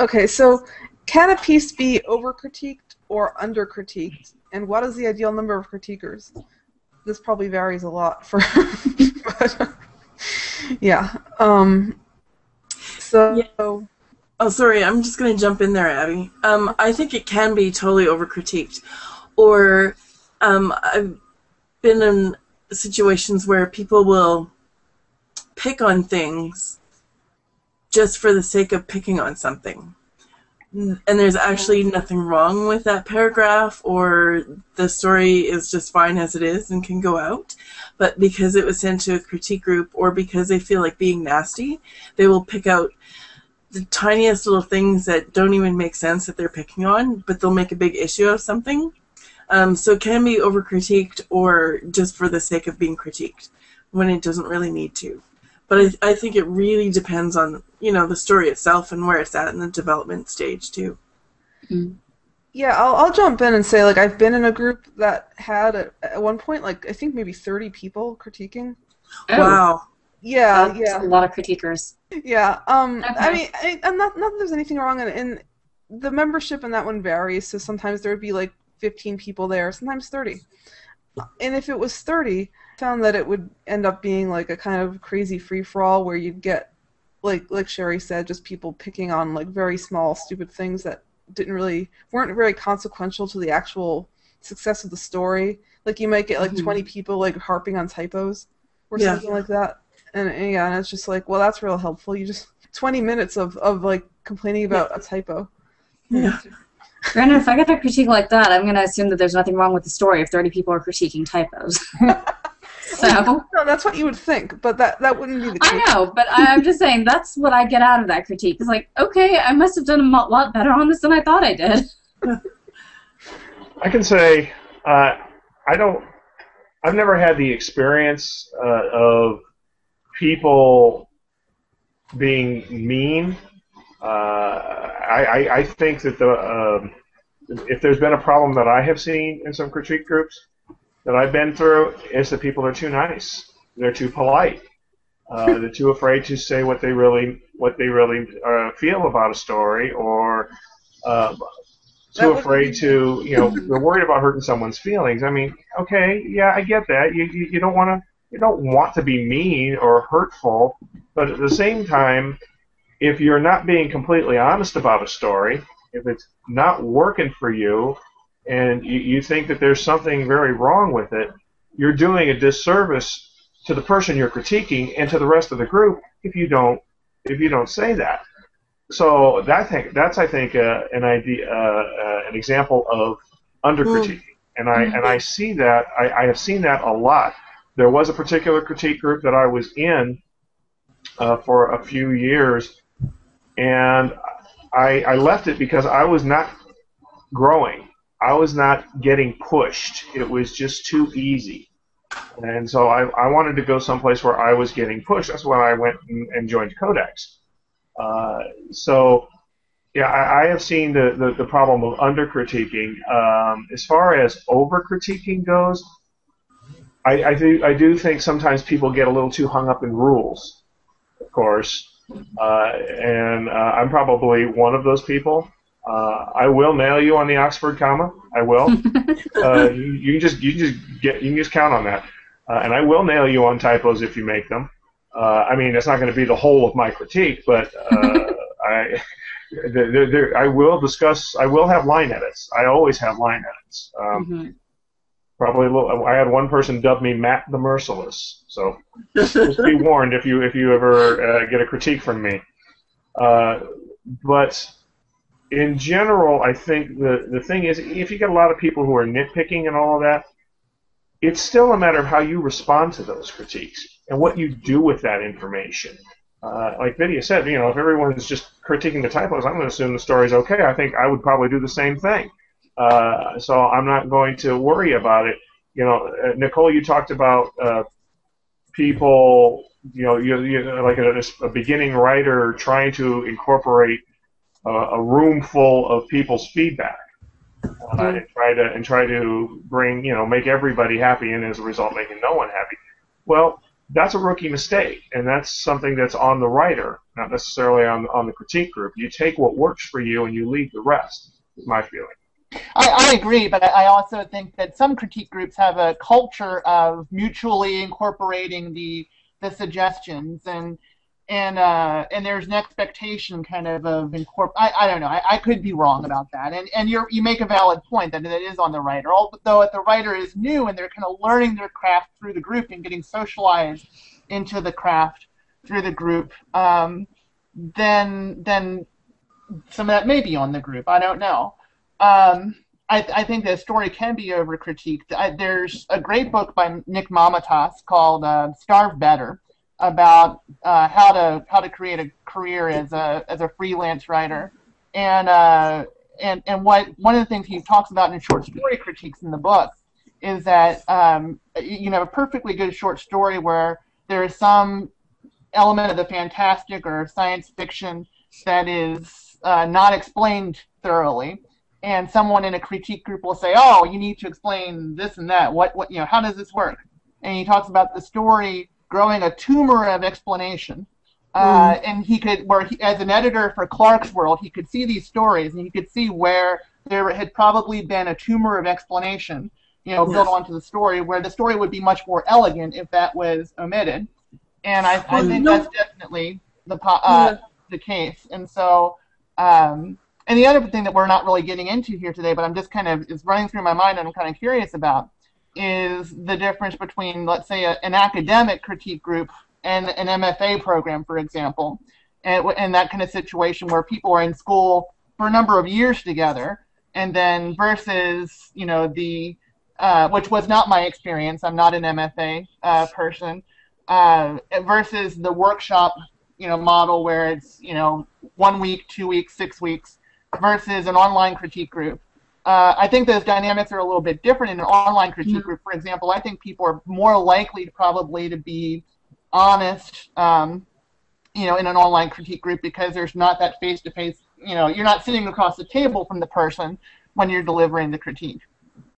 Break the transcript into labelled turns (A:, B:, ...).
A: Okay, so can a piece be over-critiqued or under-critiqued? And what is the ideal number of critiquers? This probably varies a lot for... but, yeah. So...
B: Yeah. Oh, sorry, I'm just going to jump in there, Abby. I think it can be totally over-critiqued. Or I've been in situations where people will pick on things just for the sake of picking on something. And there's actually nothing wrong with that paragraph, or the story is just fine as it is and can go out. But because it was sent to a critique group, or because they feel like being nasty, they will pick out the tiniest little things that don't even make sense that they're picking on, but they'll make a big issue of something. So it can be over-critiqued or just for the sake of being critiqued when it doesn't really need to. But I think it really depends on, the story itself and where it's at in the development stage, too.
C: Mm.
A: Yeah, I'll jump in and say, like, I've been in a group that had, at one point, like, I think maybe 30 people critiquing.
C: Oh.
B: Wow.
A: Yeah,
C: That's a lot of critiquers.
A: Yeah,
C: Okay.
A: I mean, not that there's anything wrong in the membership in that one varies, so sometimes there would be, like, 15 people there, sometimes 30. And if it was 30, I found that it would end up being, like, a kind of crazy free-for-all where you'd get, like Sherry said, just people picking on, like, very small, stupid things that weren't very consequential to the actual success of the story. Like, you might get, like, 20 people, like, harping on typos or something like that. And it's just like, well, that's real helpful. You just 20 minutes of like complaining about a typo.
B: Yeah.
C: Granted, if I get a critique like that, I'm going to assume that there's nothing wrong with the story if 30 people are critiquing typos. So
A: No, that's what you would think, but that wouldn't be the case.
C: I know, but I'm just saying that's what I get out of that critique. It's like, okay, I must have done a lot better on this than I thought I did.
D: I can say I've never had the experience of people being mean. I think that if there's been a problem that I have seen in some critique groups that I've been through, is that people are too nice. They're too polite. They're too afraid to say what they really feel about a story, or too afraid to, they're worried about hurting someone's feelings. I mean, okay, yeah, I get that. You don't want to be mean or hurtful, but at the same time, if you're not being completely honest about a story, if it's not working for you, and you think that there's something very wrong with it, you're doing a disservice to the person you're critiquing and to the rest of the group if you don't say that. So that's I think an example of under critiquing, and I see that I have seen that a lot. There was a particular critique group that I was in for a few years, and I left it because I was not growing. I was not getting pushed. It was just too easy. And so I wanted to go someplace where I was getting pushed. That's when I went and joined Codex. So, yeah, I have seen the problem of under-critiquing. As far as over-critiquing goes, I do think sometimes people get a little too hung up in rules, of course. And I'm probably one of those people. I will nail you on the Oxford comma. I will. You can just count on that. And I will nail you on typos if you make them. I mean, it's not going to be the whole of my critique, but I will discuss. I will have line edits. I always have line edits. Probably I had one person dub me Matt the Merciless. So just be warned if you ever get a critique from me. But in general, I think the thing is, if you get a lot of people who are nitpicking and all of that, it's still a matter of how you respond to those critiques and what you do with that information. Like Vidya said, if everyone's just critiquing the typos, I'm going to assume the story's okay. I think I would probably do the same thing. So I'm not going to worry about it. Nicole, you talked about people, like a beginning writer trying to incorporate a room full of people's feedback and try to bring, make everybody happy, and as a result making no one happy. Well, that's a rookie mistake, and that's something that's on the writer, not necessarily on the critique group. You take what works for you and you leave the rest, is my feeling.
E: I agree, but I also think that some critique groups have a culture of mutually incorporating the suggestions, and there's an expectation kind of I don't know. I could be wrong about that, and you make a valid point that it is on the writer. Although if the writer is new and they're kind of learning their craft through the group and getting socialized into the craft through the group, then some of that may be on the group. I don't know. I think the story can be over-critiqued. There's a great book by Nick Mamatas called Starve Better about how to create a career as a freelance writer. And one of the things he talks about in short story critiques in the book is that a perfectly good short story where there is some element of the fantastic or science fiction that is not explained thoroughly. And someone in a critique group will say, "Oh, you need to explain this and that. How does this work?" And he talks about the story growing a tumor of explanation. And as an editor for Clarkesworld, he could see these stories, and he could see where there had probably been a tumor of explanation, built onto the story, where the story would be much more elegant if that was omitted. And I think that's definitely the case. And so. And the other thing that we're not really getting into here today, but I'm just is running through my mind and I'm kind of curious about, is the difference between, let's say, an academic critique group and an MFA program, for example, and that kind of situation where people are in school for a number of years together, and then versus, which was not my experience, I'm not an MFA person, versus the workshop, model where it's, 1 week, 2 weeks, 6 weeks, versus an online critique group. I think those dynamics are a little bit different in an online critique group. For example, I think people are more likely to be honest, in an online critique group because there's not that face-to-face, you're not sitting across the table from the person when you're delivering the critique.